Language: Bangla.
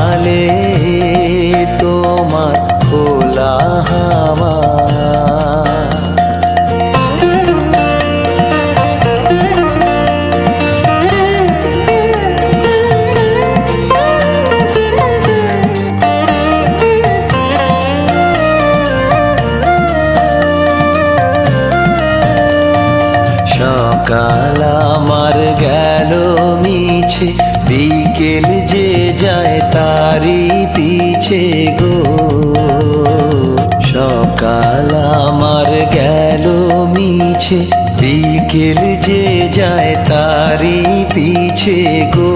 সকালে তোমার খোলা হাওয়া, সকাল আমার গেল মিছে, বিকেল যে যায় তারি পিছে গো। সকাল আমার গেল মিছে, বিকেল যে যায় তারি পিছে গো।